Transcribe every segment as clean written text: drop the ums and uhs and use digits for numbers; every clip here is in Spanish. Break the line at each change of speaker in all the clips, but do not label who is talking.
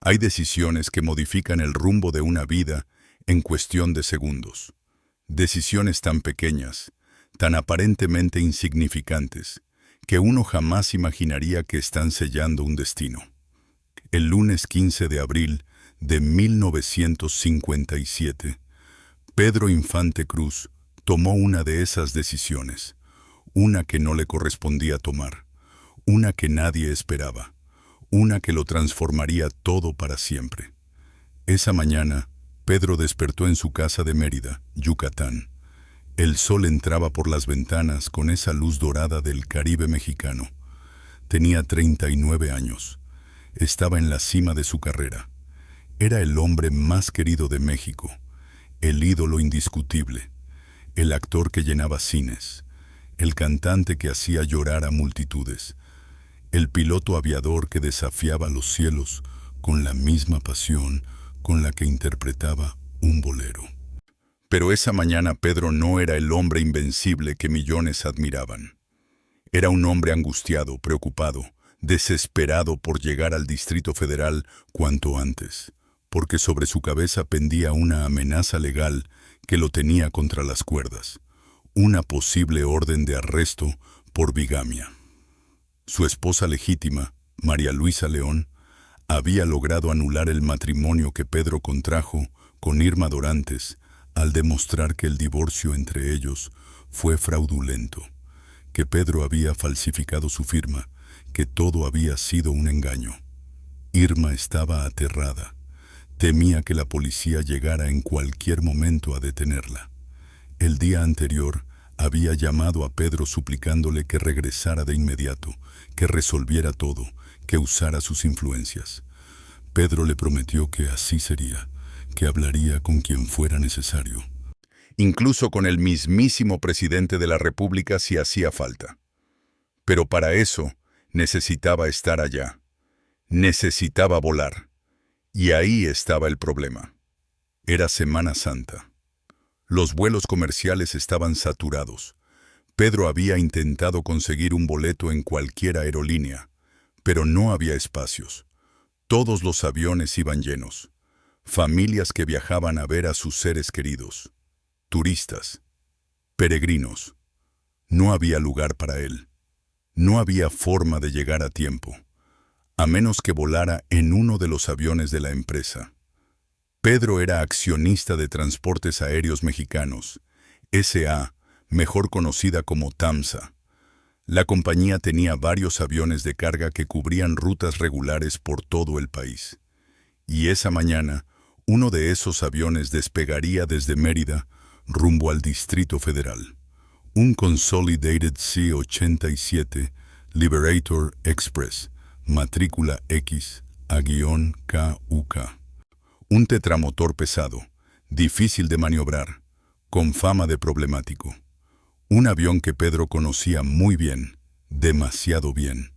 Hay decisiones que modifican el rumbo de una vida en cuestión de segundos. Decisiones tan pequeñas, tan aparentemente insignificantes, que uno jamás imaginaría que están sellando un destino. El lunes 15 de abril de 1957, Pedro Infante Cruz tomó una de esas decisiones, una que no le correspondía tomar, una que nadie esperaba, una que lo transformaría todo para siempre. Esa mañana, Pedro despertó en su casa de Mérida, Yucatán. El sol entraba por las ventanas con esa luz dorada del Caribe mexicano. Tenía 39 años. Estaba en la cima de su carrera. Era el hombre más querido de México, el ídolo indiscutible, el actor que llenaba cines, el cantante que hacía llorar a multitudes, el piloto aviador que desafiaba los cielos con la misma pasión con la que interpretaba un bolero. Pero esa mañana Pedro no era el hombre invencible que millones admiraban. Era un hombre angustiado, preocupado, desesperado por llegar al Distrito Federal cuanto antes, porque sobre su cabeza pendía una amenaza legal que lo tenía contra las cuerdas, una posible orden de arresto por bigamia. Su esposa legítima, María Luisa León, había logrado anular el matrimonio que Pedro contrajo con Irma Dorantes al demostrar que el divorcio entre ellos fue fraudulento, que Pedro había falsificado su firma, que todo había sido un engaño. Irma estaba aterrada. Temía que la policía llegara en cualquier momento a detenerla. El día anterior había llamado a Pedro suplicándole que regresara de inmediato, que resolviera todo, que usara sus influencias. Pedro le prometió que así sería, que hablaría con quien fuera necesario. Incluso con el mismísimo presidente de la República si hacía falta. Pero para eso necesitaba estar allá. Necesitaba volar. Y ahí estaba el problema. Era Semana Santa. Los vuelos comerciales estaban saturados. Pedro había intentado conseguir un boleto en cualquier aerolínea, pero no había espacios. Todos los aviones iban llenos. Familias que viajaban a ver a sus seres queridos. Turistas. Peregrinos. No había lugar para él. No había forma de llegar a tiempo, a menos que volara en uno de los aviones de la empresa. Pedro era accionista de Transportes Aéreos Mexicanos, S.A., mejor conocida como TAMSA. La compañía tenía varios aviones de carga que cubrían rutas regulares por todo el país. Y esa mañana, uno de esos aviones despegaría desde Mérida rumbo al Distrito Federal. Un Consolidated C-87 Liberator Express, matrícula X-KUK. Un tetramotor pesado, difícil de maniobrar, con fama de problemático. Un avión que Pedro conocía muy bien, demasiado bien,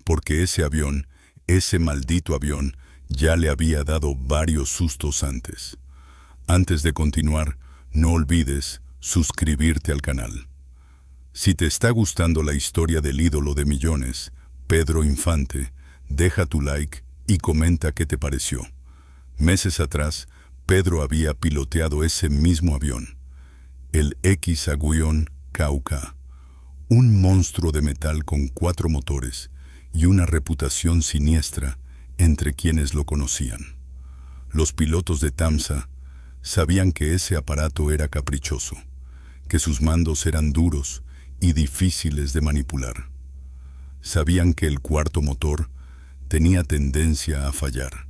porque ese avión, ese maldito avión, ya le había dado varios sustos antes. Antes de continuar, no olvides suscribirte al canal. Si te está gustando la historia del ídolo de millones, Pedro Infante, deja tu like y comenta qué te pareció. Meses atrás, Pedro había piloteado ese mismo avión, el X-KUK, un monstruo de metal con 4 motores y una reputación siniestra entre quienes lo conocían. Los pilotos de TAMSA sabían que ese aparato era caprichoso, que sus mandos eran duros y difíciles de manipular. Sabían que el cuarto motor tenía tendencia a fallar,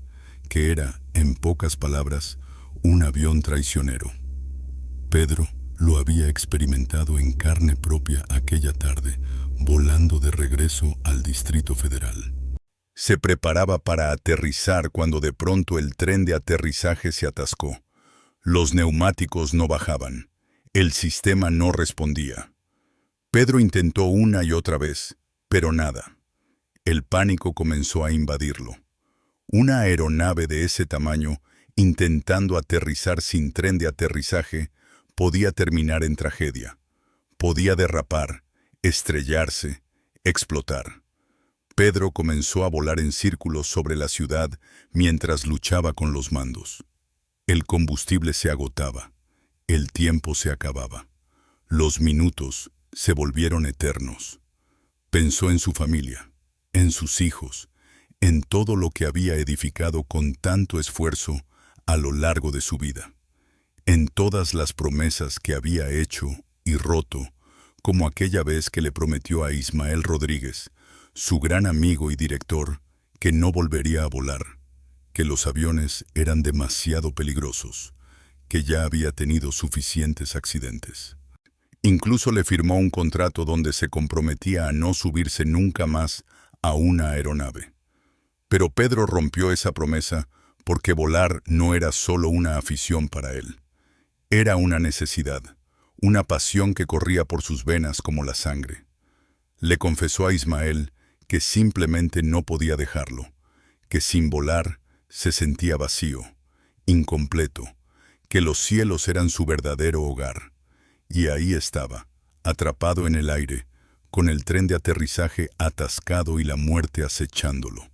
que era, en pocas palabras, un avión traicionero. Pedro lo había experimentado en carne propia aquella tarde, volando de regreso al Distrito Federal. Se preparaba para aterrizar cuando de pronto el tren de aterrizaje se atascó. Los neumáticos no bajaban. El sistema no respondía. Pedro intentó una y otra vez, pero nada. El pánico comenzó a invadirlo. Una aeronave de ese tamaño, intentando aterrizar sin tren de aterrizaje, podía terminar en tragedia. Podía derrapar, estrellarse, explotar. Pedro comenzó a volar en círculos sobre la ciudad mientras luchaba con los mandos. El combustible se agotaba, el tiempo se acababa, los minutos se volvieron eternos. Pensó en su familia, en sus hijos, en todo lo que había edificado con tanto esfuerzo a lo largo de su vida, en todas las promesas que había hecho y roto, como aquella vez que le prometió a Ismael Rodríguez, su gran amigo y director, que no volvería a volar, que los aviones eran demasiado peligrosos, que ya había tenido suficientes accidentes. Incluso le firmó un contrato donde se comprometía a no subirse nunca más a una aeronave. Pero Pedro rompió esa promesa porque volar no era solo una afición para él. Era una necesidad, una pasión que corría por sus venas como la sangre. Le confesó a Ismael que simplemente no podía dejarlo, que sin volar se sentía vacío, incompleto, que los cielos eran su verdadero hogar. Y ahí estaba, atrapado en el aire, con el tren de aterrizaje atascado y la muerte acechándolo.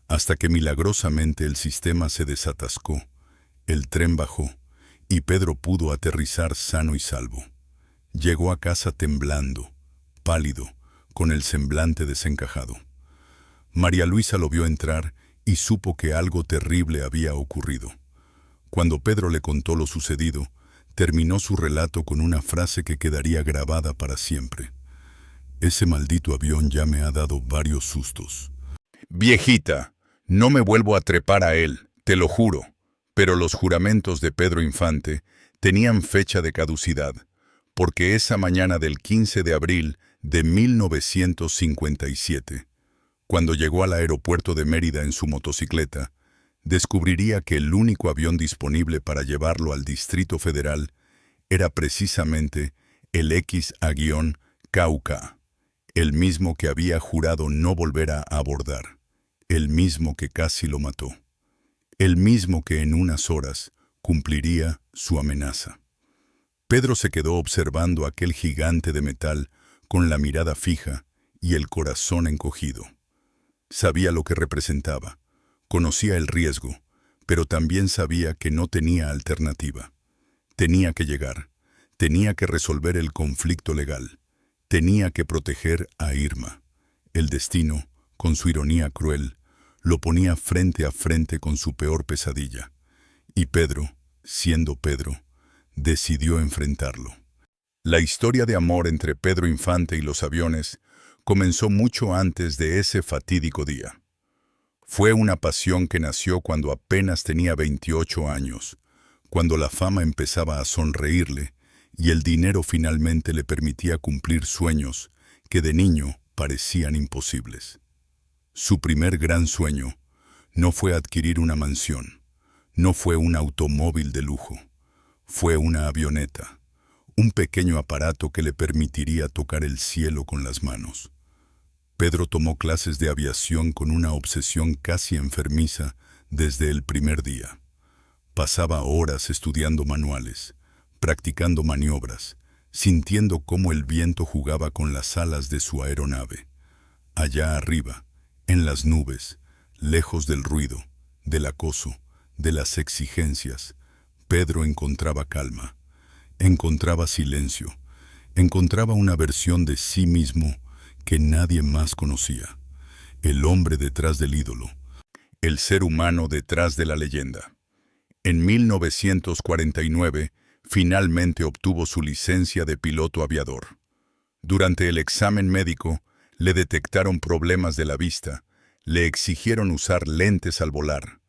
Hasta que milagrosamente el sistema se desatascó, el tren bajó, y Pedro pudo aterrizar sano y salvo. Llegó a casa temblando, pálido, con el semblante desencajado. María Luisa lo vio entrar y supo que algo terrible había ocurrido. Cuando Pedro le contó lo sucedido, terminó su relato con una frase que quedaría grabada para siempre. Ese maldito avión ya me ha dado varios sustos. Viejita, no me vuelvo a trepar a él, te lo juro. Pero los juramentos de Pedro Infante tenían fecha de caducidad, porque esa mañana del 15 de abril de 1957, cuando llegó al aeropuerto de Mérida en su motocicleta, descubriría que el único avión disponible para llevarlo al Distrito Federal era precisamente el X-KK, el mismo que había jurado no volver a abordar, el mismo que casi lo mató, el mismo que en unas horas cumpliría su amenaza. Pedro se quedó observando a aquel gigante de metal con la mirada fija y el corazón encogido. Sabía lo que representaba, conocía el riesgo, pero también sabía que no tenía alternativa. Tenía que llegar, tenía que resolver el conflicto legal, tenía que proteger a Irma. El destino, con su ironía cruel, lo ponía frente a frente con su peor pesadilla. Y Pedro, siendo Pedro, decidió enfrentarlo. La historia de amor entre Pedro Infante y los aviones comenzó mucho antes de ese fatídico día. Fue una pasión que nació cuando apenas tenía 28 años, cuando la fama empezaba a sonreírle y el dinero finalmente le permitía cumplir sueños que de niño parecían imposibles. Su primer gran sueño no fue adquirir una mansión, no fue un automóvil de lujo, fue una avioneta, un pequeño aparato que le permitiría tocar el cielo con las manos. Pedro tomó clases de aviación con una obsesión casi enfermiza desde el primer día. Pasaba horas estudiando manuales, practicando maniobras, sintiendo cómo el viento jugaba con las alas de su aeronave. Allá arriba, en las nubes, lejos del ruido, del acoso, de las exigencias, Pedro encontraba calma, encontraba silencio, encontraba una versión de sí mismo que nadie más conocía. El hombre detrás del ídolo, el ser humano detrás de la leyenda. En 1949, finalmente obtuvo su licencia de piloto aviador. Durante el examen médico, le detectaron problemas de la vista, le exigieron usar lentes al volar,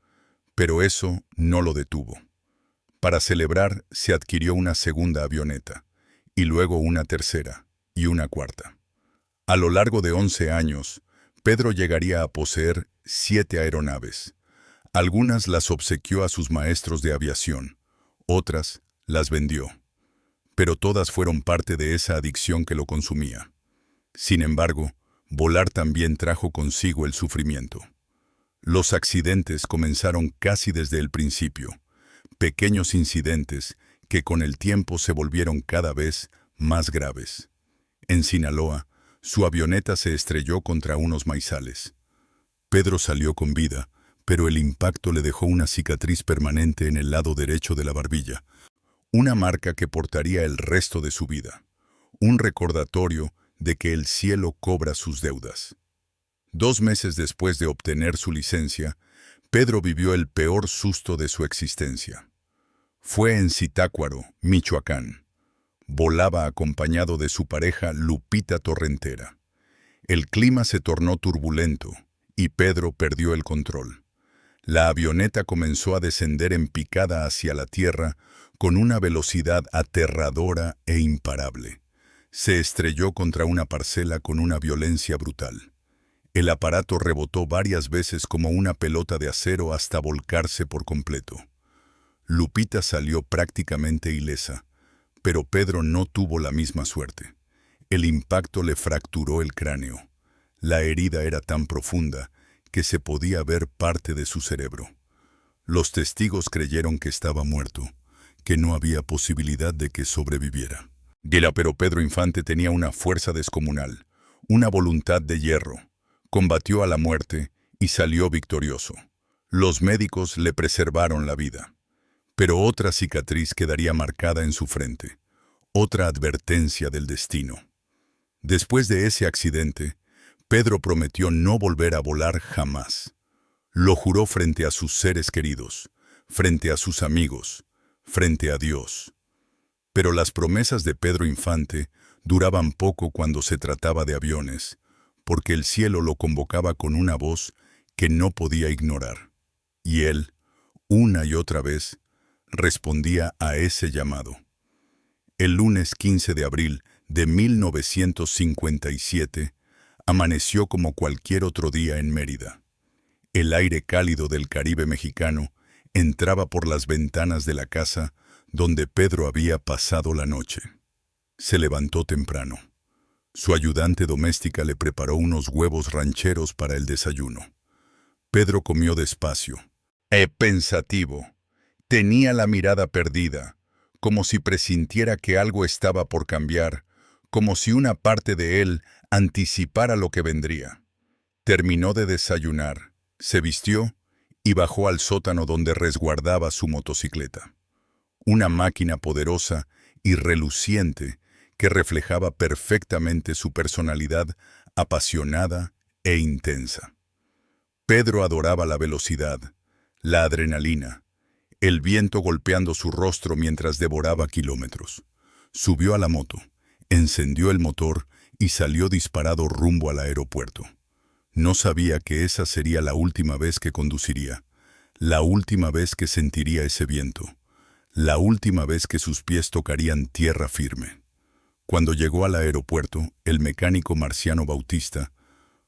pero eso no lo detuvo. Para celebrar, se adquirió una segunda avioneta, y luego una tercera, y una cuarta. A lo largo de 11 años, Pedro llegaría a poseer 7 aeronaves. Algunas las obsequió a sus maestros de aviación, otras las vendió. Pero todas fueron parte de esa adicción que lo consumía. Sin embargo, volar también trajo consigo el sufrimiento. Los accidentes comenzaron casi desde el principio, pequeños incidentes que con el tiempo se volvieron cada vez más graves. En Sinaloa, Su avioneta se estrelló contra unos maizales. Pedro salió con vida, pero el impacto le dejó una cicatriz permanente en el lado derecho de la barbilla, una marca que portaría el resto de su vida, un recordatorio de que el cielo cobra sus deudas. 2 meses después de obtener su licencia, Pedro vivió el peor susto de su existencia. Fue en Zitácuaro, Michoacán. Volaba acompañado de su pareja Lupita Torrentera. El clima se tornó turbulento y Pedro perdió el control. La avioneta comenzó a descender en picada hacia la tierra con una velocidad aterradora e imparable. Se estrelló contra una parcela con una violencia brutal. El aparato rebotó varias veces como una pelota de acero hasta volcarse por completo. Lupita salió prácticamente ilesa, pero Pedro no tuvo la misma suerte. El impacto le fracturó el cráneo. La herida era tan profunda que se podía ver parte de su cerebro. Los testigos creyeron que estaba muerto, que no había posibilidad de que sobreviviera. Pero Pedro Infante tenía una fuerza descomunal, una voluntad de hierro. Combatió a la muerte y salió victorioso. Los médicos le preservaron la vida. Pero otra cicatriz quedaría marcada en su frente, otra advertencia del destino. Después de ese accidente, Pedro prometió no volver a volar jamás. Lo juró frente a sus seres queridos, frente a sus amigos, frente a Dios. Pero las promesas de Pedro Infante duraban poco cuando se trataba de aviones, porque el cielo lo convocaba con una voz que no podía ignorar. Y él, una y otra vez, respondía a ese llamado. El lunes 15 de abril de 1957, amaneció como cualquier otro día en Mérida. El aire cálido del Caribe mexicano entraba por las ventanas de la casa donde Pedro había pasado la noche. Se levantó temprano. Su ayudante doméstica le preparó unos huevos rancheros para el desayuno. Pedro comió despacio, pensativo. Tenía la mirada perdida, como si presintiera que algo estaba por cambiar, como si una parte de él anticipara lo que vendría. Terminó de desayunar, se vistió y bajó al sótano donde resguardaba su motocicleta. Una máquina poderosa y reluciente que reflejaba perfectamente su personalidad apasionada e intensa. Pedro adoraba la velocidad, la adrenalina, el viento golpeando su rostro mientras devoraba kilómetros. Subió a la moto, encendió el motor y salió disparado rumbo al aeropuerto. No sabía que esa sería la última vez que conduciría, la última vez que sentiría ese viento, la última vez que sus pies tocarían tierra firme. Cuando llegó al aeropuerto, el mecánico Marciano Bautista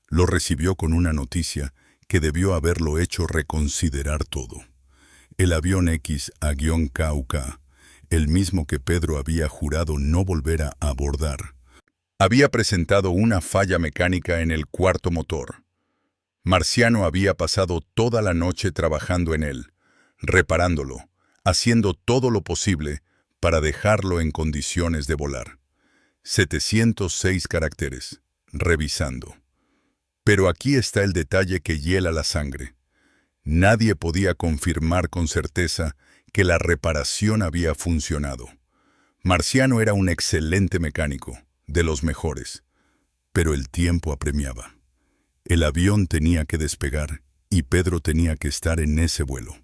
lo recibió con una noticia que debió haberlo hecho reconsiderar todo. El avión X-KUK, el mismo que Pedro había jurado no volver a abordar, había presentado una falla mecánica en el cuarto motor. Marciano había pasado toda la noche trabajando en él, reparándolo, haciendo todo lo posible para dejarlo en condiciones de volar. 706 caracteres, revisando. Pero aquí está el detalle que hiela la sangre. Nadie podía confirmar con certeza que la reparación había funcionado. Marciano era un excelente mecánico, de los mejores, pero el tiempo apremiaba. El avión tenía que despegar y Pedro tenía que estar en ese vuelo.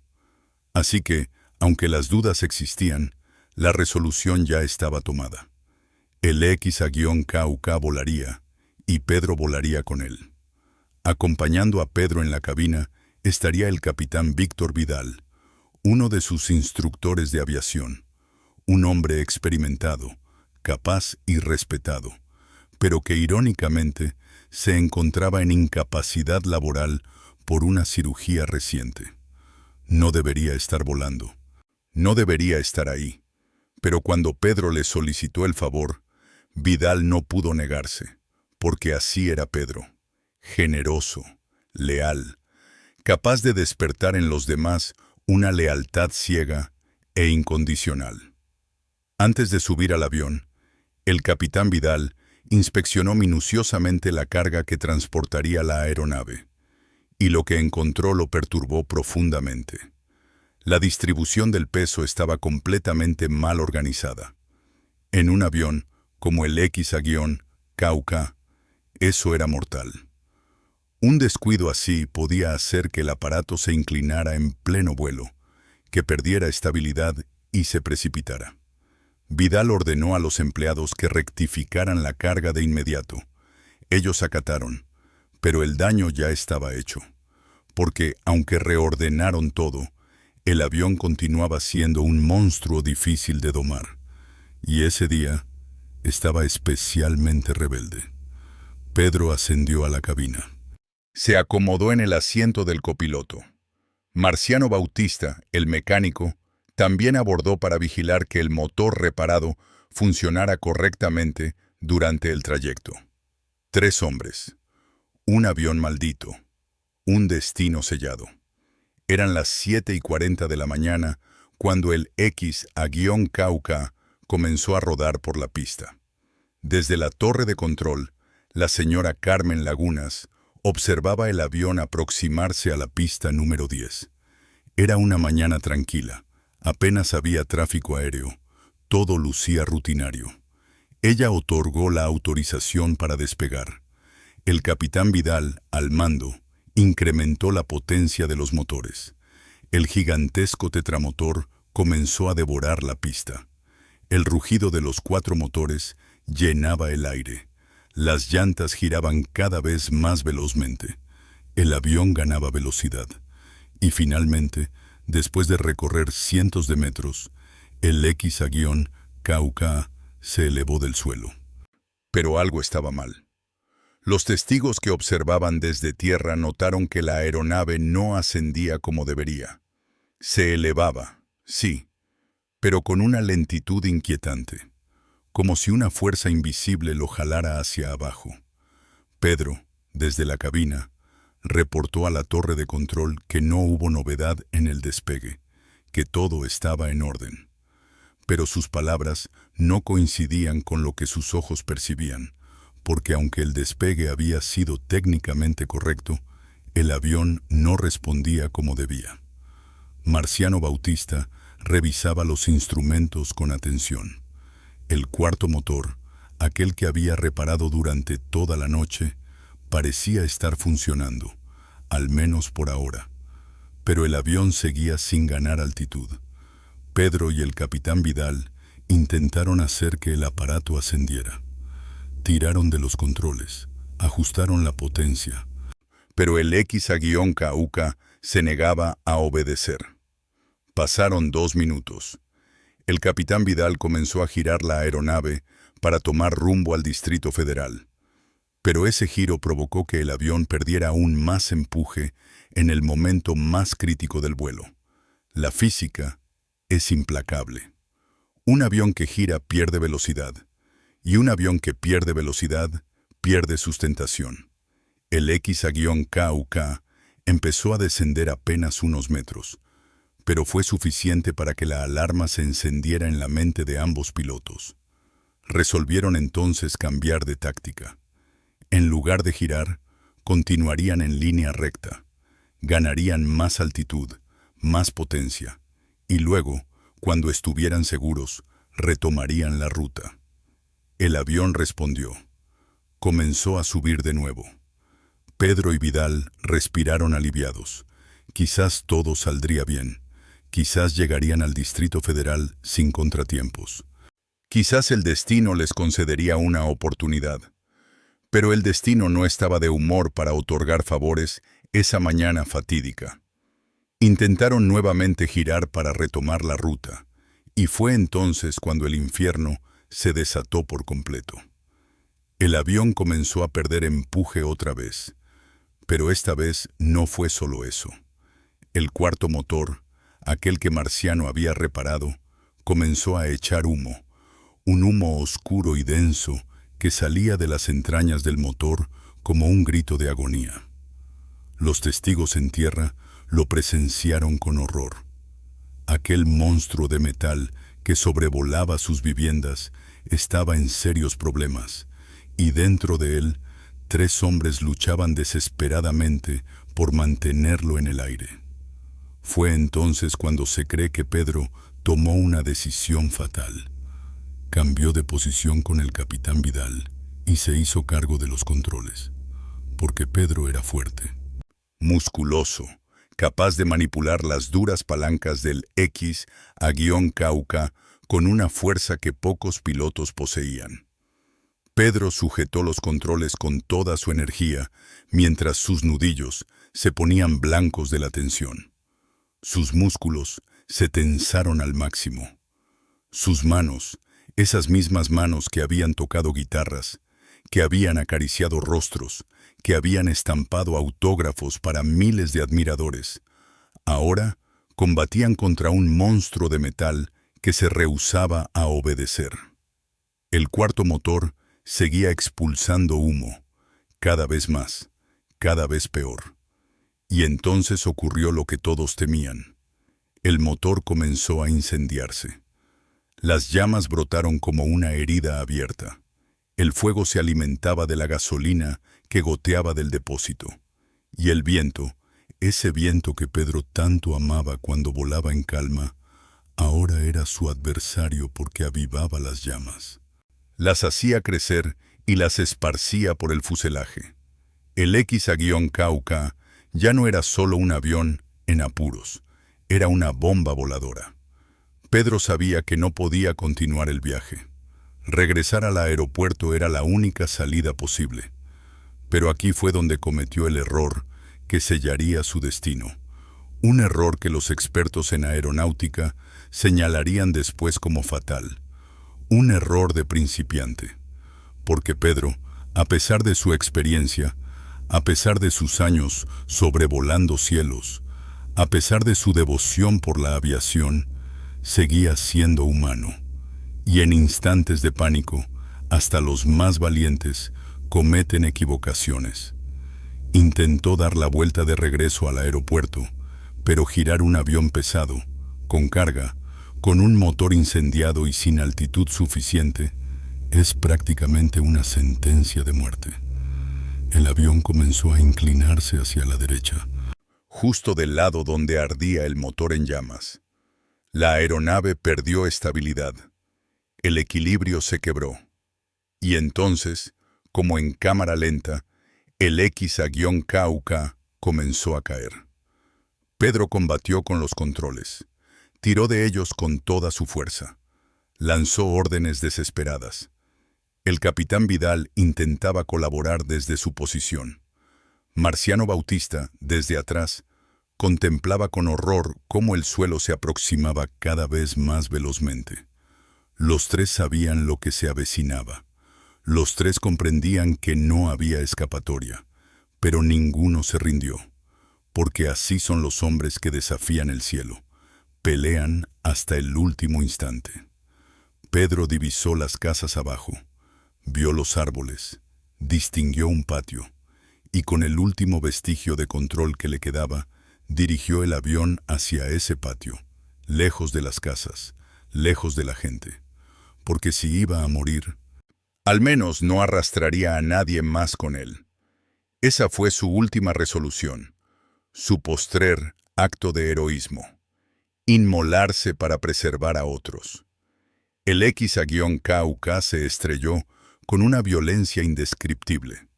Así que, aunque las dudas existían, la resolución ya estaba tomada. El X-KUK volaría y Pedro volaría con él. Acompañando a Pedro en la cabina estaría el capitán Víctor Vidal, uno de sus instructores de aviación, un hombre experimentado, capaz y respetado, pero que irónicamente se encontraba en incapacidad laboral por una cirugía reciente. No debería estar volando, no debería estar ahí, pero cuando Pedro le solicitó el favor, Vidal no pudo negarse, porque así era Pedro, generoso, leal, capaz de despertar en los demás una lealtad ciega e incondicional. Antes de subir al avión, el capitán Vidal inspeccionó minuciosamente la carga que transportaría la aeronave, y lo que encontró lo perturbó profundamente. La distribución del peso estaba completamente mal organizada. En un avión, como el X-KK, eso era mortal. Un descuido así podía hacer que el aparato se inclinara en pleno vuelo, que perdiera estabilidad y se precipitara. Vidal ordenó a los empleados que rectificaran la carga de inmediato. Ellos acataron, pero el daño ya estaba hecho, porque, aunque reordenaron todo, el avión continuaba siendo un monstruo difícil de domar. Y ese día estaba especialmente rebelde. Pedro ascendió a la cabina. Se acomodó en el asiento del copiloto. Marciano Bautista, el mecánico, también abordó para vigilar que el motor reparado funcionara correctamente durante el trayecto. 3 hombres, un avión maldito, un destino sellado. Eran las 7:40 de la mañana cuando el X-KK comenzó a rodar por la pista. Desde la torre de control, la señora Carmen Lagunas observaba el avión aproximarse a la pista número 10. Era una mañana tranquila, apenas había tráfico aéreo, todo lucía rutinario. Ella otorgó la autorización para despegar. El capitán Vidal, al mando, incrementó la potencia de los motores. El gigantesco tetramotor comenzó a devorar la pista. El rugido de los 4 motores llenaba el aire. Las llantas giraban cada vez más velozmente. El avión ganaba velocidad. Y finalmente, después de recorrer cientos de metros, el X-KK se elevó del suelo. Pero algo estaba mal. Los testigos que observaban desde tierra notaron que la aeronave no ascendía como debería. Se elevaba, sí, pero con una lentitud inquietante, como si una fuerza invisible lo jalara hacia abajo. Pedro, desde la cabina, reportó a la torre de control que no hubo novedad en el despegue, que todo estaba en orden. Pero sus palabras no coincidían con lo que sus ojos percibían, porque aunque el despegue había sido técnicamente correcto, el avión no respondía como debía. Marciano Bautista revisaba los instrumentos con atención. El cuarto motor, aquel que había reparado durante toda la noche, parecía estar funcionando, al menos por ahora. Pero el avión seguía sin ganar altitud. Pedro y el capitán Vidal intentaron hacer que el aparato ascendiera. Tiraron de los controles, ajustaron la potencia, pero el X-KK se negaba a obedecer. Pasaron 2 minutos. El capitán Vidal comenzó a girar la aeronave para tomar rumbo al Distrito Federal. Pero ese giro provocó que el avión perdiera aún más empuje en el momento más crítico del vuelo. La física es implacable. Un avión que gira pierde velocidad, y un avión que pierde velocidad pierde sustentación. El X-KK empezó a descender apenas unos metros, pero fue suficiente para que la alarma se encendiera en la mente de ambos pilotos. Resolvieron entonces cambiar de táctica. En lugar de girar, continuarían en línea recta. Ganarían más altitud, más potencia, y luego, cuando estuvieran seguros, retomarían la ruta. El avión respondió. Comenzó a subir de nuevo. Pedro y Vidal respiraron aliviados. Quizás todo saldría bien. Quizás llegarían al Distrito Federal sin contratiempos. Quizás el destino les concedería una oportunidad. Pero el destino no estaba de humor para otorgar favores esa mañana fatídica. Intentaron nuevamente girar para retomar la ruta, y fue entonces cuando el infierno se desató por completo. El avión comenzó a perder empuje otra vez, pero esta vez no fue solo eso. El cuarto motor, aquel que Marciano había reparado, comenzó a echar humo, un humo oscuro y denso que salía de las entrañas del motor como un grito de agonía. Los testigos en tierra lo presenciaron con horror. Aquel monstruo de metal que sobrevolaba sus viviendas estaba en serios problemas, y dentro de él, 3 hombres luchaban desesperadamente por mantenerlo en el aire. Fue entonces cuando se cree que Pedro tomó una decisión fatal. Cambió de posición con el capitán Vidal y se hizo cargo de los controles, porque Pedro era fuerte, musculoso, capaz de manipular las duras palancas del X-Cauca con una fuerza que pocos pilotos poseían. Pedro sujetó los controles con toda su energía, mientras sus nudillos se ponían blancos de la tensión. Sus músculos se tensaron al máximo. Sus manos, esas mismas manos que habían tocado guitarras, que habían acariciado rostros, que habían estampado autógrafos para miles de admiradores, ahora combatían contra un monstruo de metal que se rehusaba a obedecer. El cuarto motor seguía expulsando humo, cada vez más, cada vez peor. Y entonces ocurrió lo que todos temían. El motor comenzó a incendiarse. Las llamas brotaron como una herida abierta. El fuego se alimentaba de la gasolina que goteaba del depósito. Y el viento, ese viento que Pedro tanto amaba cuando volaba en calma, ahora era su adversario porque avivaba las llamas. Las hacía crecer y las esparcía por el fuselaje. El X-Cauca ya no era solo un avión en apuros, era una bomba voladora. Pedro sabía que no podía continuar el viaje. Regresar al aeropuerto era la única salida posible. Pero aquí fue donde cometió el error que sellaría su destino. Un error que los expertos en aeronáutica señalarían después como fatal. Un error de principiante. Porque Pedro, a pesar de su experiencia, a pesar de sus años sobrevolando cielos, a pesar de su devoción por la aviación, seguía siendo humano. Y en instantes de pánico, hasta los más valientes cometen equivocaciones. Intentó dar la vuelta de regreso al aeropuerto, pero girar un avión pesado, con carga, con un motor incendiado y sin altitud suficiente, es prácticamente una sentencia de muerte. El avión comenzó a inclinarse hacia la derecha, justo del lado donde ardía el motor en llamas. La aeronave perdió estabilidad. El equilibrio se quebró. Y entonces, como en cámara lenta, el X-Cauca comenzó a caer. Pedro combatió con los controles. Tiró de ellos con toda su fuerza. Lanzó órdenes desesperadas. El capitán Vidal intentaba colaborar desde su posición. Marciano Bautista, desde atrás, contemplaba con horror cómo el suelo se aproximaba cada vez más velozmente. Los 3 sabían lo que se avecinaba. Los 3 comprendían que no había escapatoria, pero ninguno se rindió, porque así son los hombres que desafían el cielo. Pelean hasta el último instante. Pedro divisó las casas abajo, vio los árboles, distinguió un patio, y con el último vestigio de control que le quedaba, dirigió el avión hacia ese patio, lejos de las casas, lejos de la gente, porque si iba a morir, al menos no arrastraría a nadie más con él. Esa fue su última resolución, su postrer acto de heroísmo. Inmolarse para preservar a otros. El X-Cauca se estrelló con una violencia indescriptible.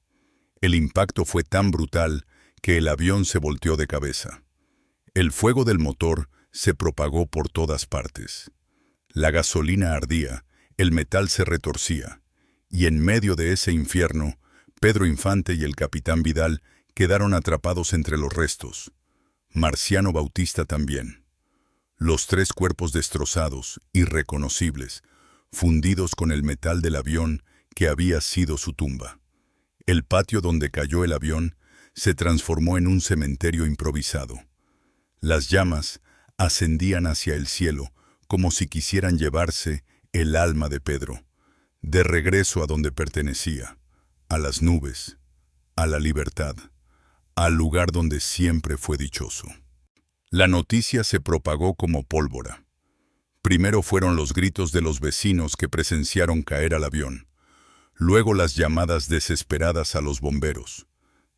El impacto fue tan brutal que el avión se volteó de cabeza. El fuego del motor se propagó por todas partes. La gasolina ardía, el metal se retorcía, y en medio de ese infierno, Pedro Infante y el capitán Vidal quedaron atrapados entre los restos. Marciano Bautista también. Los 3 cuerpos destrozados, irreconocibles, fundidos con el metal del avión que había sido su tumba. El patio donde cayó el avión se transformó en un cementerio improvisado. Las llamas ascendían hacia el cielo como si quisieran llevarse el alma de Pedro, de regreso a donde pertenecía, a las nubes, a la libertad, al lugar donde siempre fue dichoso. La noticia se propagó como pólvora. Primero fueron los gritos de los vecinos que presenciaron caer al avión. luego las llamadas desesperadas a los bomberos,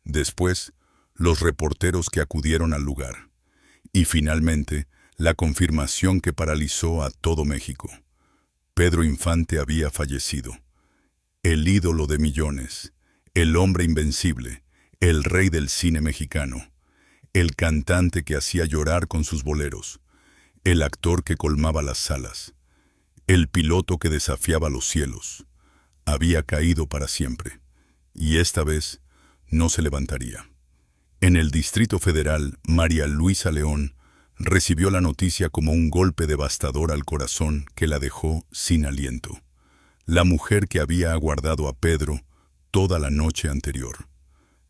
después los reporteros que acudieron al lugar, y finalmente la confirmación que paralizó a todo México. Pedro Infante había fallecido. El ídolo de millones, el hombre invencible, el rey del cine mexicano, el cantante que hacía llorar con sus boleros, el actor que colmaba las salas, el piloto que desafiaba los cielos, había caído para siempre, y esta vez no se levantaría. En el Distrito Federal, María Luisa León recibió la noticia como un golpe devastador al corazón que la dejó sin aliento. La mujer que había aguardado a Pedro toda la noche anterior.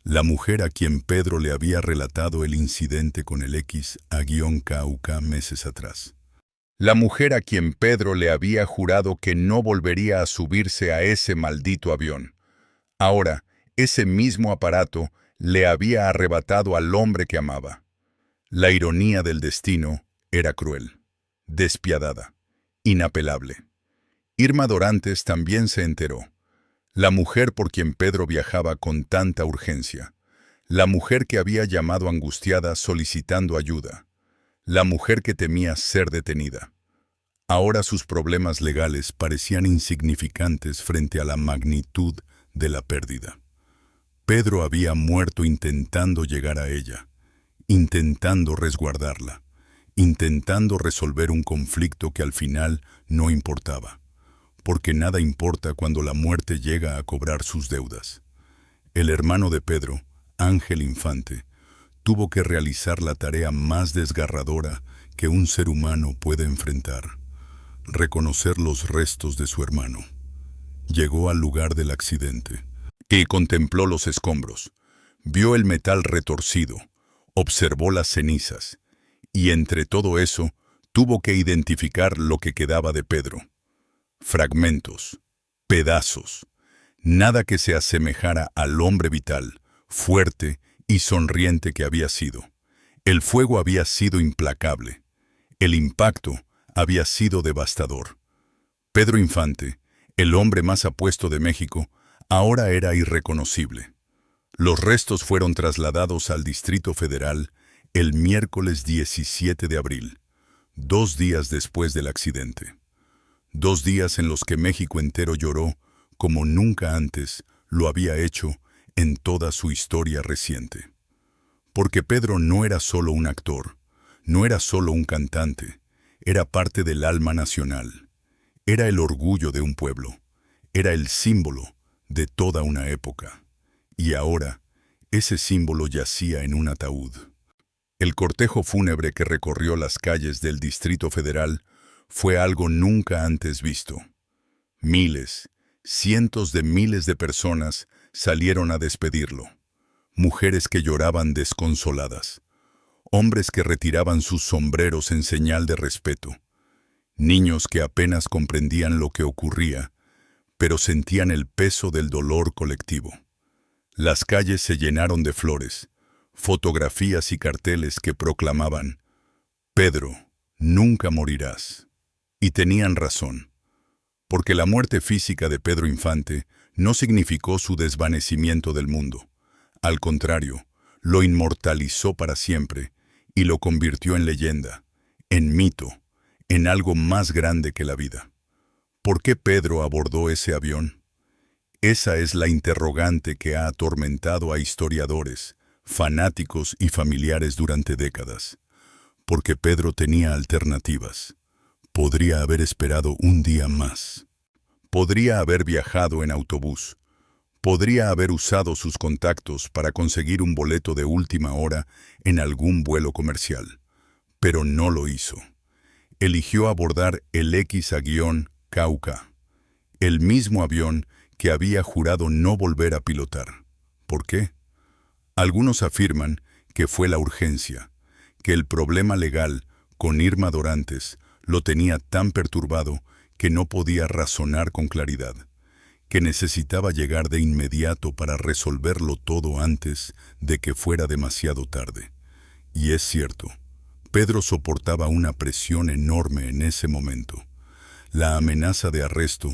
La mujer a quien Pedro le había relatado el incidente con el X-KUK meses atrás. La mujer a quien Pedro le había jurado que no volvería a subirse a ese maldito avión. Ahora, ese mismo aparato le había arrebatado al hombre que amaba. La ironía del destino era cruel, despiadada, inapelable. Irma Dorantes también se enteró. La mujer por quien Pedro viajaba con tanta urgencia. La mujer que había llamado angustiada solicitando ayuda. La mujer que temía ser detenida. Ahora sus problemas legales parecían insignificantes frente a la magnitud de la pérdida. Pedro había muerto intentando llegar a ella, intentando resguardarla, intentando resolver un conflicto que al final no importaba, porque nada importa cuando la muerte llega a cobrar sus deudas. El hermano de Pedro, Ángel Infante, tuvo que realizar la tarea más desgarradora que un ser humano puede enfrentar: reconocer los restos de su hermano. Llegó al lugar del accidente y contempló los escombros, vio el metal retorcido, observó las cenizas, y entre todo eso tuvo que identificar lo que quedaba de Pedro. Fragmentos, pedazos, nada que se asemejara al hombre vital, fuerte y sonriente que había sido. El fuego había sido implacable. El impacto había sido devastador. Pedro Infante, el hombre más apuesto de México, ahora era irreconocible. Los restos fueron trasladados al Distrito Federal el miércoles 17 de abril, 2 días después del accidente. 2 días en los que México entero lloró como nunca antes lo había hecho en toda su historia reciente. Porque Pedro no era solo un actor, no era solo un cantante, era parte del alma nacional. Era el orgullo de un pueblo, era el símbolo de toda una época. Y ahora, ese símbolo yacía en un ataúd. El cortejo fúnebre que recorrió las calles del Distrito Federal fue algo nunca antes visto. Miles, cientos de miles de personas salieron a despedirlo. Mujeres que lloraban desconsoladas. Hombres que retiraban sus sombreros en señal de respeto. Niños que apenas comprendían lo que ocurría, pero sentían el peso del dolor colectivo. Las calles se llenaron de flores, fotografías y carteles que proclamaban: «Pedro, nunca morirás». Y tenían razón, porque la muerte física de Pedro Infante no significó su desvanecimiento del mundo. Al contrario, lo inmortalizó para siempre y lo convirtió en leyenda, en mito, en algo más grande que la vida. ¿Por qué Pedro abordó ese avión? Esa es la interrogante que ha atormentado a historiadores, fanáticos y familiares durante décadas. Porque Pedro tenía alternativas. Podría haber esperado un día más. Podría haber viajado en autobús. Podría haber usado sus contactos para conseguir un boleto de última hora en algún vuelo comercial. Pero no lo hizo. Eligió abordar el X-KUK, el mismo avión que había jurado no volver a pilotar. ¿Por qué? Algunos afirman que fue la urgencia, que el problema legal con Irma Dorantes lo tenía tan perturbado que no podía razonar con claridad, que necesitaba llegar de inmediato para resolverlo todo antes de que fuera demasiado tarde. Y es cierto, Pedro soportaba una presión enorme en ese momento. La amenaza de arresto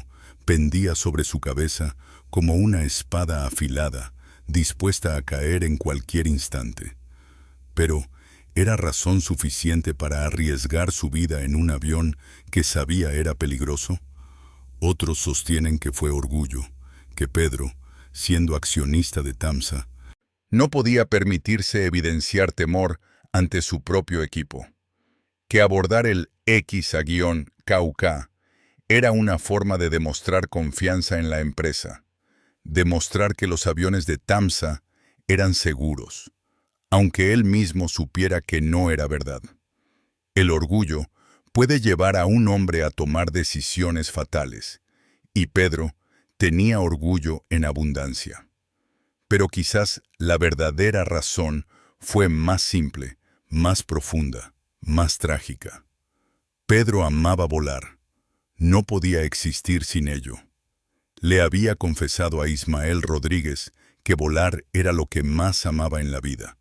pendía sobre su cabeza como una espada afilada, dispuesta a caer en cualquier instante. Pero, ¿era razón suficiente para arriesgar su vida en un avión que sabía era peligroso? Otros sostienen que fue orgullo, que Pedro, siendo accionista de TAMSA, no podía permitirse evidenciar temor ante su propio equipo, que abordar el X-KUK era una forma de demostrar confianza en la empresa, demostrar que los aviones de TAMSA eran seguros, aunque él mismo supiera que no era verdad. El orgullo puede llevar a un hombre a tomar decisiones fatales, y Pedro tenía orgullo en abundancia. Pero quizás la verdadera razón fue más simple, más profunda, más trágica. Pedro amaba volar. No podía existir sin ello. Le había confesado a Ismael Rodríguez que volar era lo que más amaba en la vida,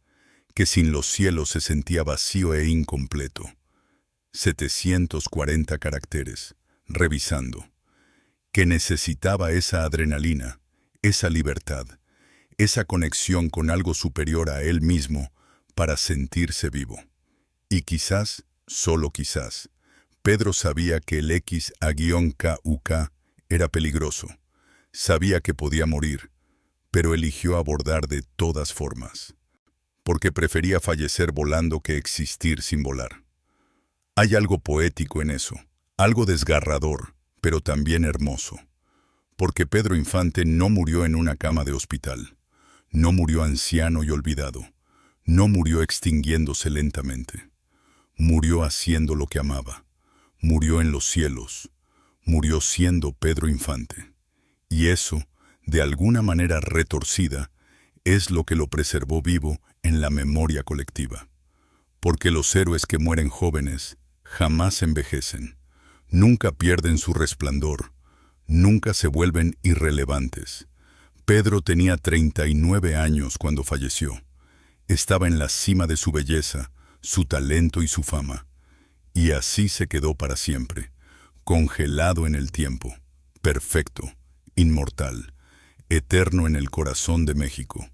que sin los cielos se sentía vacío e incompleto. 740 caracteres, revisando. Que necesitaba esa adrenalina, esa libertad, esa conexión con algo superior a él mismo para sentirse vivo. Y quizás, solo quizás, Pedro sabía que el X-KUK era peligroso. Sabía que podía morir, pero eligió abordar de todas formas, porque prefería fallecer volando que existir sin volar. Hay algo poético en eso, algo desgarrador, pero también hermoso, porque Pedro Infante no murió en una cama de hospital, no murió anciano y olvidado, no murió extinguiéndose lentamente, murió haciendo lo que amaba, murió en los cielos, murió siendo Pedro Infante. Y eso, de alguna manera retorcida, es lo que lo preservó vivo en la memoria colectiva. Porque los héroes que mueren jóvenes jamás envejecen, nunca pierden su resplandor, nunca se vuelven irrelevantes. Pedro tenía 39 años cuando falleció. Estaba en la cima de su belleza, su talento y su fama. Y así se quedó para siempre, congelado en el tiempo, perfecto, inmortal, eterno en el corazón de México.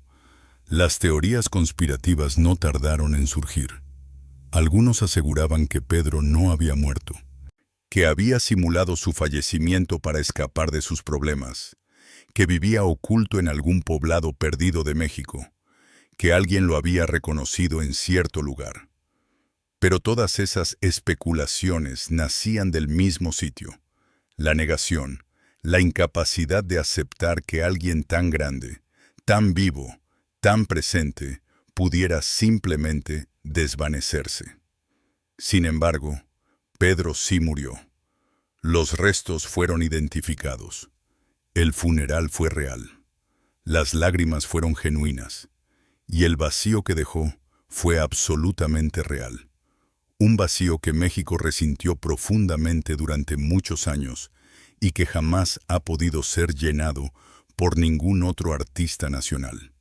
Las teorías conspirativas no tardaron en surgir. Algunos aseguraban que Pedro no había muerto, que había simulado su fallecimiento para escapar de sus problemas, que vivía oculto en algún poblado perdido de México, que alguien lo había reconocido en cierto lugar. Pero todas esas especulaciones nacían del mismo sitio, la negación, la incapacidad de aceptar que alguien tan grande, tan vivo, tan presente, pudiera simplemente desvanecerse. Sin embargo, Pedro sí murió. Los restos fueron identificados. El funeral fue real. Las lágrimas fueron genuinas. Y el vacío que dejó fue absolutamente real. Un vacío que México resintió profundamente durante muchos años y que jamás ha podido ser llenado por ningún otro artista nacional.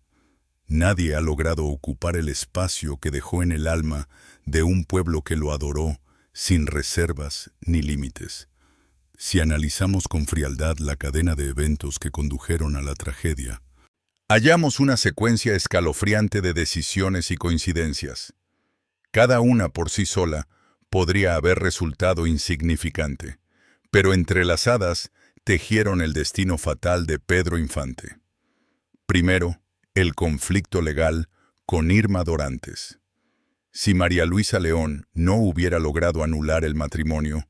Nadie ha logrado ocupar el espacio que dejó en el alma de un pueblo que lo adoró sin reservas ni límites. Si analizamos con frialdad la cadena de eventos que condujeron a la tragedia, hallamos una secuencia escalofriante de decisiones y coincidencias. Cada una por sí sola podría haber resultado insignificante, pero entrelazadas tejieron el destino fatal de Pedro Infante. Primero, el conflicto legal con Irma Dorantes. Si María Luisa León no hubiera logrado anular el matrimonio,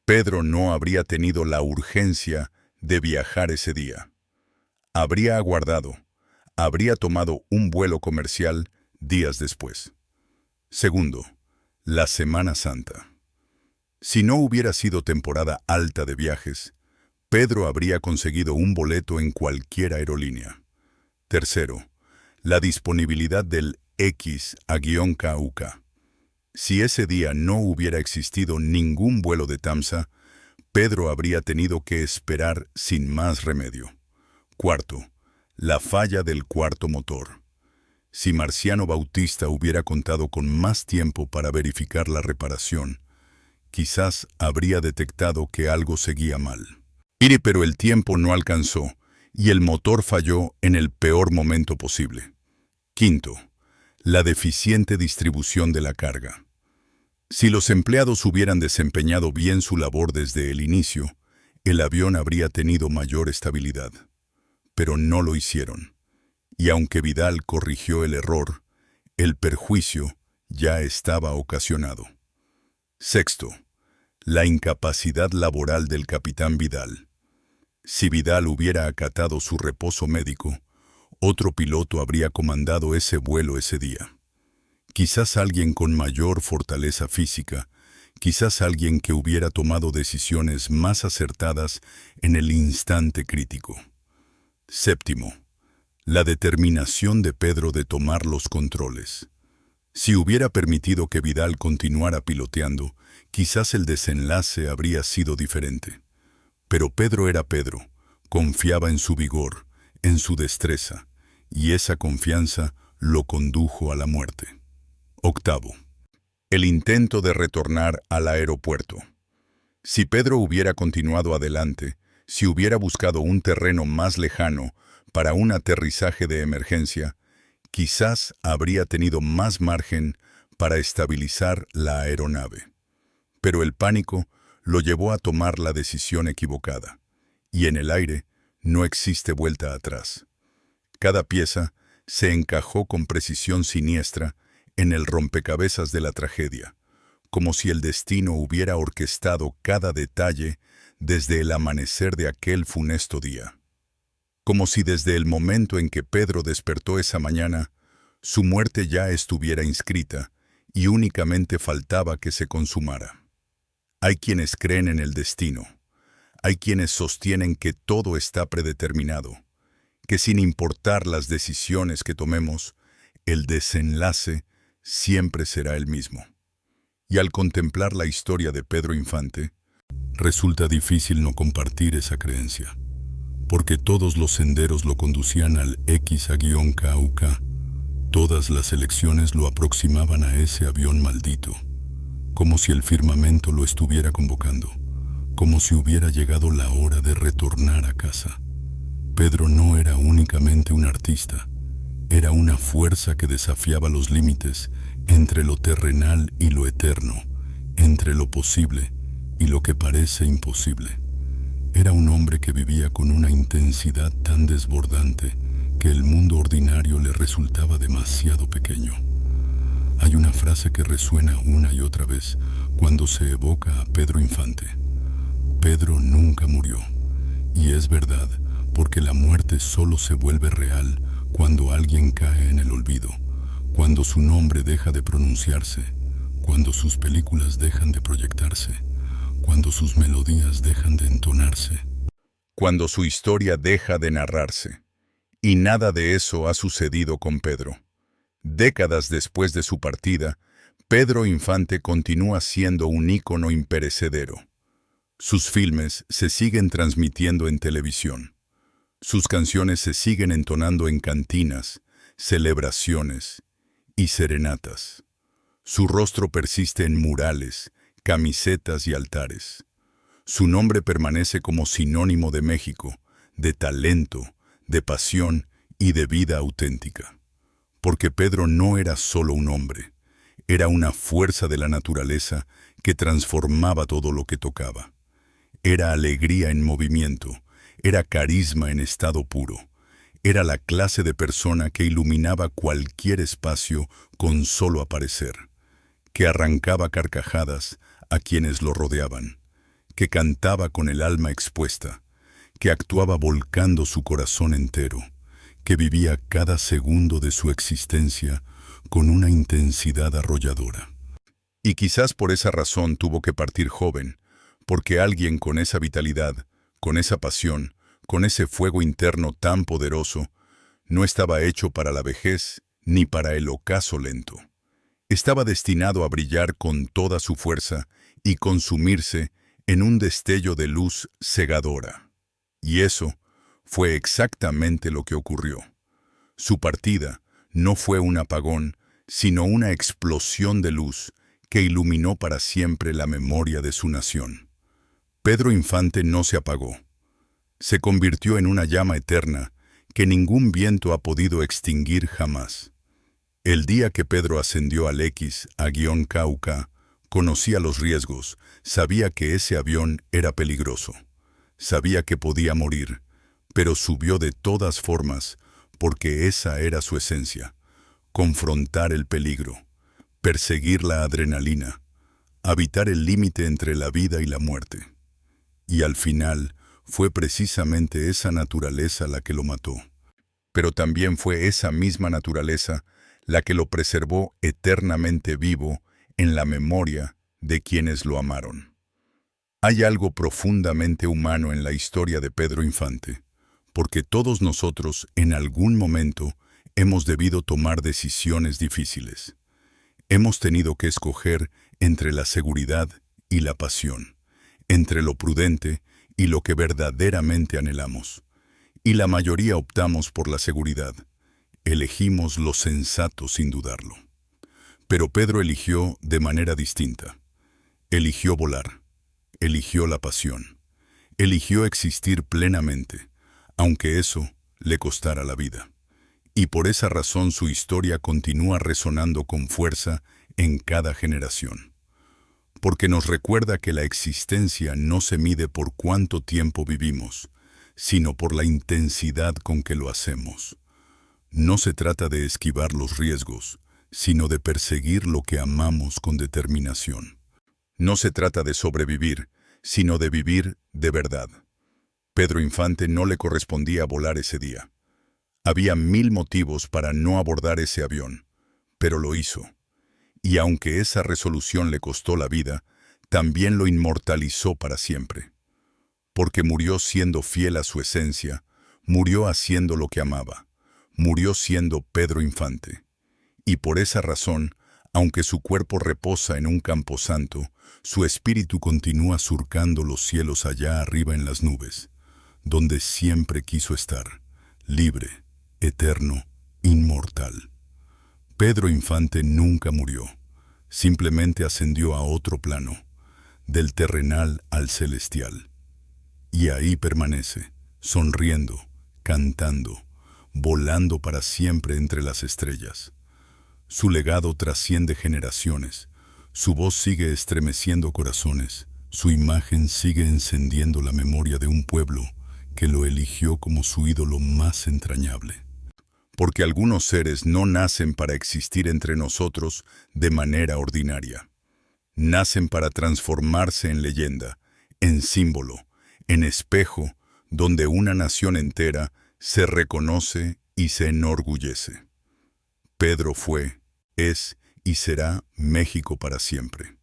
Pedro no habría tenido la urgencia de viajar ese día. Habría aguardado, habría tomado un vuelo comercial días después. Segundo, la Semana Santa. Si no hubiera sido temporada alta de viajes, Pedro habría conseguido un boleto en cualquier aerolínea. Tercero, la disponibilidad del X-KUK. Si ese día no hubiera existido ningún vuelo de TAMSA, Pedro habría tenido que esperar sin más remedio. Cuarto, la falla del cuarto motor. Si Marciano Bautista hubiera contado con más tiempo para verificar la reparación, quizás habría detectado que algo seguía mal. Pero el tiempo no alcanzó y el motor falló en el peor momento posible. Quinto, la deficiente distribución de la carga. Si los empleados hubieran desempeñado bien su labor desde el inicio, el avión habría tenido mayor estabilidad. Pero no lo hicieron. Y aunque Vidal corrigió el error, el perjuicio ya estaba ocasionado. Sexto, la incapacidad laboral del capitán Vidal. Si Vidal hubiera acatado su reposo médico, otro piloto habría comandado ese vuelo ese día. Quizás alguien con mayor fortaleza física, quizás alguien que hubiera tomado decisiones más acertadas en el instante crítico. Séptimo, la determinación de Pedro de tomar los controles. Si hubiera permitido que Vidal continuara piloteando, quizás el desenlace habría sido diferente. Pero Pedro era Pedro, confiaba en su vigor, en su destreza, y esa confianza lo condujo a la muerte. Octavo, el intento de retornar al aeropuerto. Si Pedro hubiera continuado adelante, si hubiera buscado un terreno más lejano para un aterrizaje de emergencia, quizás habría tenido más margen para estabilizar la aeronave. Pero el pánico lo llevó a tomar la decisión equivocada, y en el aire no existe vuelta atrás. Cada pieza se encajó con precisión siniestra en el rompecabezas de la tragedia, como si el destino hubiera orquestado cada detalle desde el amanecer de aquel funesto día. Como si desde el momento en que Pedro despertó esa mañana, su muerte ya estuviera inscrita y únicamente faltaba que se consumara. Hay quienes creen en el destino, hay quienes sostienen que todo está predeterminado, que sin importar las decisiones que tomemos, el desenlace siempre será el mismo. Y al contemplar la historia de Pedro Infante, resulta difícil no compartir esa creencia, porque todos los senderos lo conducían al X-KUK, todas las elecciones lo aproximaban a ese avión maldito, como si el firmamento lo estuviera convocando, como si hubiera llegado la hora de retornar a casa. Pedro no era únicamente un artista, era una fuerza que desafiaba los límites entre lo terrenal y lo eterno, entre lo posible y lo que parece imposible. Era un hombre que vivía con una intensidad tan desbordante que el mundo ordinario le resultaba demasiado pequeño. Hay una frase que resuena una y otra vez cuando se evoca a Pedro Infante. Pedro nunca murió. Y es verdad, porque la muerte solo se vuelve real cuando alguien cae en el olvido, cuando su nombre deja de pronunciarse, cuando sus películas dejan de proyectarse, cuando sus melodías dejan de entonarse, cuando su historia deja de narrarse. Y nada de eso ha sucedido con Pedro. Décadas después de su partida, Pedro Infante continúa siendo un ícono imperecedero. Sus filmes se siguen transmitiendo en televisión. Sus canciones se siguen entonando en cantinas, celebraciones y serenatas. Su rostro persiste en murales, camisetas y altares. Su nombre permanece como sinónimo de México, de talento, de pasión y de vida auténtica. Porque Pedro no era solo un hombre, era una fuerza de la naturaleza que transformaba todo lo que tocaba. Era alegría en movimiento, era carisma en estado puro, era la clase de persona que iluminaba cualquier espacio con solo aparecer, que arrancaba carcajadas a quienes lo rodeaban, que cantaba con el alma expuesta, que actuaba volcando su corazón entero, que vivía cada segundo de su existencia con una intensidad arrolladora. Y quizás por esa razón tuvo que partir joven, porque alguien con esa vitalidad, con esa pasión, con ese fuego interno tan poderoso, no estaba hecho para la vejez ni para el ocaso lento. Estaba destinado a brillar con toda su fuerza y consumirse en un destello de luz cegadora. Y eso fue exactamente lo que ocurrió. Su partida no fue un apagón, sino una explosión de luz que iluminó para siempre la memoria de su nación. Pedro Infante no se apagó, Se convirtió en una llama eterna que ningún viento ha podido extinguir jamás. El día que Pedro ascendió al X-Cauca, conocía los riesgos, sabía que ese avión era peligroso, sabía que podía morir, pero subió de todas formas, porque esa era su esencia: confrontar el peligro, perseguir la adrenalina, habitar el límite entre la vida y la muerte. Y al final, fue precisamente esa naturaleza la que lo mató. Pero también fue esa misma naturaleza la que lo preservó eternamente vivo en la memoria de quienes lo amaron. Hay algo profundamente humano en la historia de Pedro Infante, porque todos nosotros, en algún momento, hemos debido tomar decisiones difíciles. Hemos tenido que escoger entre la seguridad y la pasión, entre lo prudente y lo que verdaderamente anhelamos. Y la mayoría optamos por la seguridad. Elegimos lo sensato sin dudarlo. Pero Pedro eligió de manera distinta. Eligió volar. Eligió la pasión. Eligió existir plenamente, aunque eso le costara la vida. Y por esa razón su historia continúa resonando con fuerza en cada generación. Porque nos recuerda que la existencia no se mide por cuánto tiempo vivimos, sino por la intensidad con que lo hacemos. No se trata de esquivar los riesgos, sino de perseguir lo que amamos con determinación. No se trata de sobrevivir, sino de vivir de verdad. Pedro Infante no le correspondía volar ese día. Había 1000 motivos para no abordar ese avión, pero lo hizo. Y aunque esa resolución le costó la vida, también lo inmortalizó para siempre. Porque murió siendo fiel a su esencia, murió haciendo lo que amaba, murió siendo Pedro Infante. Y por esa razón, aunque su cuerpo reposa en un camposanto, su espíritu continúa surcando los cielos allá arriba en las nubes, donde siempre quiso estar, libre, eterno, inmortal. Pedro Infante nunca murió, simplemente ascendió a otro plano, del terrenal al celestial. Y ahí permanece, sonriendo, cantando, volando para siempre entre las estrellas. Su legado trasciende generaciones, su voz sigue estremeciendo corazones, su imagen sigue encendiendo la memoria de un pueblo que lo eligió como su ídolo más entrañable. Porque algunos seres no nacen para existir entre nosotros de manera ordinaria. Nacen para transformarse en leyenda, en símbolo, en espejo, donde una nación entera se reconoce y se enorgullece. Pedro fue, es y será México para siempre.